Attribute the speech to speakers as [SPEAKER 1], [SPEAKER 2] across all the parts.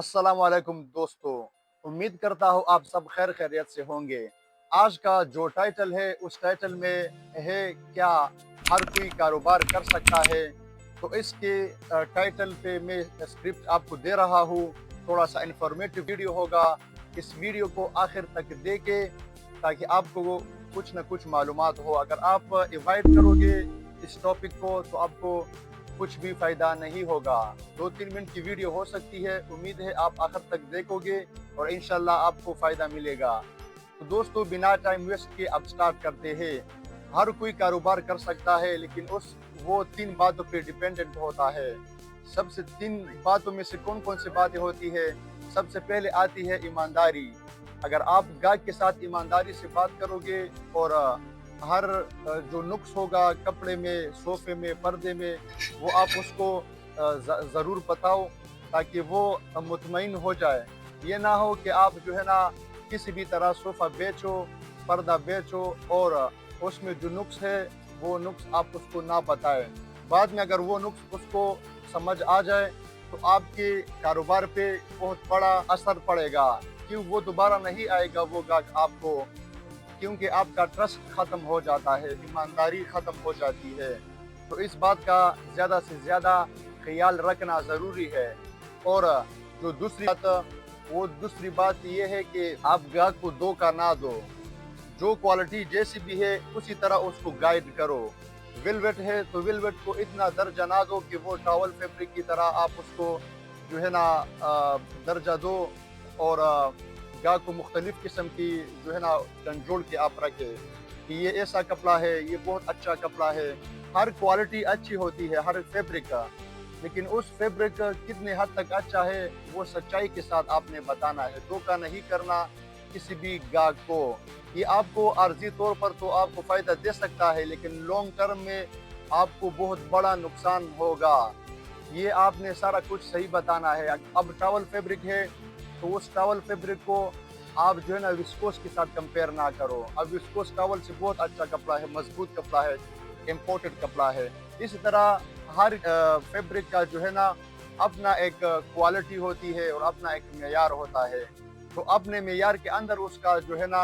[SPEAKER 1] अस्सलाम वालेकुम दोस्तों। उम्मीद करता हूँ आप सब खैर खैरियत से होंगे। आज का जो टाइटल है उस टाइटल में है क्या हर कोई कारोबार कर सकता है। तो इसके टाइटल पे मैं स्क्रिप्ट आपको दे रहा हूँ। थोड़ा सा इंफॉर्मेटिव वीडियो होगा। इस वीडियो को आखिर तक देखें ताकि आपको कुछ न कुछ मालूमात हो। अगर आप अवॉइड करोगे इस टॉपिक को तो आपको कुछ भी फायदा नहीं होगा। 2-3 मिनट की वीडियो हो सकती है। उम्मीद है आप आखिर तक देखोगे और इंशाल्लाह आपको फायदा मिलेगा। तो दोस्तों बिना टाइम वेस्ट के अब स्टार्ट करते हैं। हर कोई कारोबार कर सकता है लेकिन उस वो 3 बातों पे डिपेंडेंट होता है। सबसे 3 बातों में से कौन कौन सी बातें होती है। सबसे पहले आती है ईमानदारी। अगर आप गाहक के साथ ईमानदारी से बात करोगे और हर जो नुक्स होगा कपड़े में, सोफे में, पर्दे में, वो आप उसको ज़रूर बताओ ताकि वो मुतमईन हो जाए। ये ना हो कि आप जो है ना किसी भी तरह सोफ़ा बेचो, पर्दा बेचो और उसमें जो नुक्स है वो नुक्स आप उसको ना बताएं। बाद में अगर वो नुक्स उसको समझ आ जाए तो आपके कारोबार पे बहुत बड़ा असर पड़ेगा। क्यों वो दोबारा नहीं आएगा वो गाहक आपको, क्योंकि आपका ट्रस्ट ख़त्म हो जाता है, ईमानदारी ख़त्म हो जाती है। तो इस बात का ज़्यादा से ज़्यादा ख़याल रखना ज़रूरी है। और जो दूसरी बात ये है कि आप गाहक को धोखा ना दो। जो क्वालिटी जैसी भी है उसी तरह उसको गाइड करो। वेलवेट है तो वेलवेट को इतना दर्जा ना दो कि वो टॉवल फैब्रिक की तरह आप उसको जो है ना दर्जा दो और गाहक को मुख्तलिफ किस्म की जो है ना झंझोड़ के आप रखे कि ये ऐसा कपड़ा है, ये बहुत अच्छा कपड़ा है। हर क्वालिटी अच्छी होती है हर फैब्रिक का, लेकिन उस फैब्रिक कितने हद तक अच्छा है वो सच्चाई के साथ आपने बताना है। धोखा नहीं करना किसी भी गाहक को। ये आपको आर्जी तौर पर तो आपको फ़ायदा दे सकता है लेकिन लॉन्ग टर्म में आपको बहुत बड़ा नुकसान होगा। ये आपने सारा कुछ सही बताना है। अब टॉवल फैब्रिक है तो उस टॉवल फैब्रिक को आप जो है ना विस्कोस के साथ कंपेयर ना करो। अब विस्कोस टॉवल से बहुत अच्छा कपड़ा है, मजबूत कपड़ा है, इम्पोर्टेड कपड़ा है। इसी तरह हर फैब्रिक का जो है ना अपना एक क्वालिटी होती है और अपना एक मेयार होता है। तो अपने मेयार के अंदर उसका जो है ना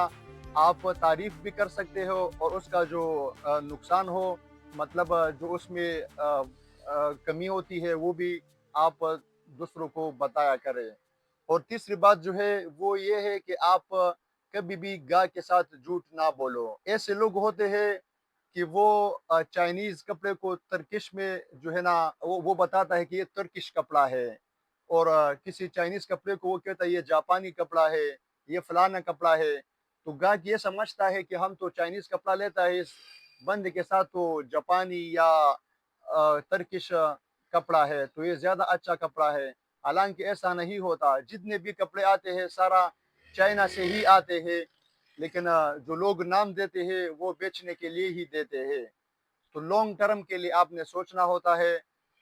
[SPEAKER 1] आप तारीफ भी कर सकते हो और उसका जो नुकसान हो, मतलब जो उसमें कमी होती है वो भी आप दूसरों को बताया करें। और तीसरी बात जो है वो ये है कि आप कभी भी गाय के साथ झूठ ना बोलो। ऐसे लोग होते हैं कि वो चाइनीज़ कपड़े को तर्किश में जो है ना वो बताता है कि ये तुर्किश कपड़ा है और किसी चाइनीज़ कपड़े को वो कहता है ये जापानी कपड़ा है, ये फलाना कपड़ा है। तो गाहक ये समझता है कि हम तो चाइनीज़ कपड़ा लेता है इस बंदे के साथ तो जापानी या तर्किश कपड़ा है, तो ये ज़्यादा अच्छा कपड़ा है। हालाँकि ऐसा नहीं होता। जितने भी कपड़े आते हैं सारा चाइना से ही आते हैं, लेकिन जो लोग नाम देते हैं वो बेचने के लिए ही देते हैं। तो लॉन्ग टर्म के लिए आपने सोचना होता है।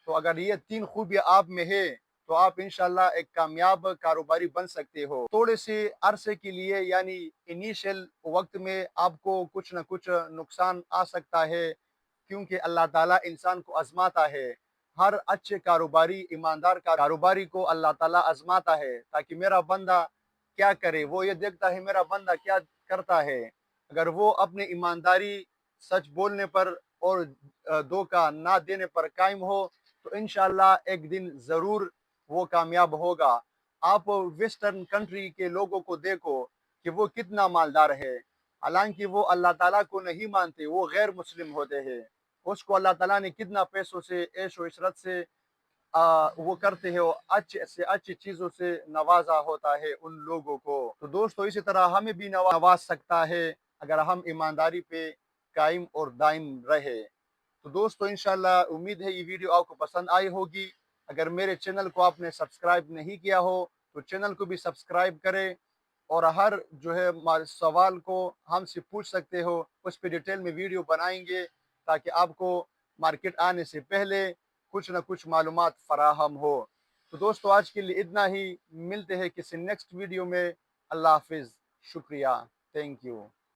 [SPEAKER 1] तो अगर ये 3 खूबियाँ आप में है तो आप इंशाल्लाह एक कामयाब कारोबारी बन सकते हो। थोड़े से अरसे के लिए यानी इनिशियल वक़्त में आपको कुछ न कुछ नुकसान आ सकता है, क्योंकि अल्लाह ताला इंसान को आज़माता है। हर अच्छे कारोबारी, ईमानदार कारोबारी को अल्लाह ताला आज़माता है ताकि मेरा बंदा क्या करे, वो ये देखता है मेरा बंदा क्या करता है। अगर वो अपनी ईमानदारी, सच बोलने पर और धोखा ना देने पर कायम हो तो इंशाल्लाह एक दिन ज़रूर वो कामयाब होगा। आप वेस्टर्न कंट्री के लोगों को देखो कि वो कितना मालदार है, हालांकि वो अल्लाह ताला को नहीं मानते, वो गैर मुस्लिम होते हैं। उसको अल्लाह ताला ने कितना पैसों से, ऐश व इशरत से वो करते हैं, अच्छे से अच्छी चीज़ों से नवाजा होता है उन लोगों को। तो दोस्तों इसी तरह हमें भी नवाज सकता है अगर हम ईमानदारी पे कायम और दायम रहे। तो दोस्तों इंशाल्लाह उम्मीद है ये वीडियो आपको पसंद आई होगी। अगर मेरे चैनल को आपने सब्सक्राइब नहीं किया हो तो चैनल को भी सब्सक्राइब करें और हर जो है सवाल को हमसे पूछ सकते हो, उस पर डिटेल में वीडियो बनाएंगे ताकि आपको मार्केट आने से पहले कुछ ना कुछ मालूमात फराहम हो। तो दोस्तों आज के लिए इतना ही। मिलते हैं किसी नेक्स्ट वीडियो में। अल्लाह हाफिज़। शुक्रिया। Thank you.